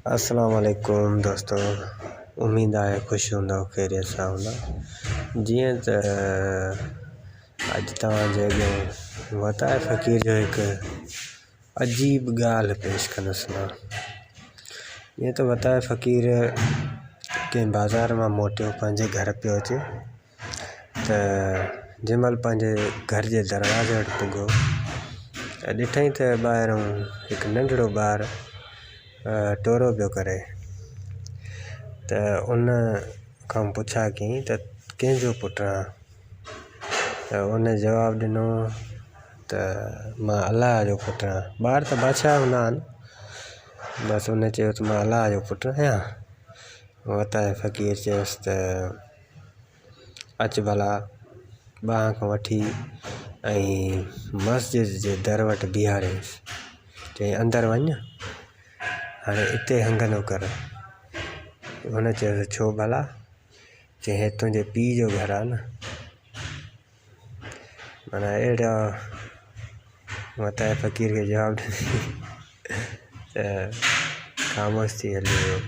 अस्सलाम वालेकुम दोस्तों, उम्मीद है खुश हूंदो खैरियत सां हूंदा। जीअं त अॼु तव्हांजे अॻियां वताये फ़क़ीर जो हिकु अजीब ॻाल्हि पेश कंदुसि मां। जीअं त वताये फ़क़ीर कंहिं बाज़ार मां मोटियो पंहिंजे घर पियो अचे त जंहिं महिल पंहिंजे घर जे दरवाज़े वटि पुॻो त ॾिठईं त ॿाहिरों हिकु नंढड़ो ॿारु टोरो पियो करे। त उन खां पुछा कयईं त कंहिंजो पुटु आहीं? त उन जवाबु ॾिनो त मां अलाह जो पुटु आहियां। ॿार त बादशाह हूंदा आहिनि, बसि उन चयो त मां अलाह जो पुटु आहियां। वताये फ़क़ीर चयुसि त अचु भला ॿांह खां वठी ऐं मस्जिद जे दर वटि बीहारियईंसि। चईं अंदरि वञु, हाणे हिते हंगंदो कर। हुन चयोसि छो भला? चईं हे तुंहिंजे पीउ जो घरु आहे न। माना अहिड़ा वताये फ़क़ीर खे जवाबु ॾिनईं त ख़ामोश थी हली वियो।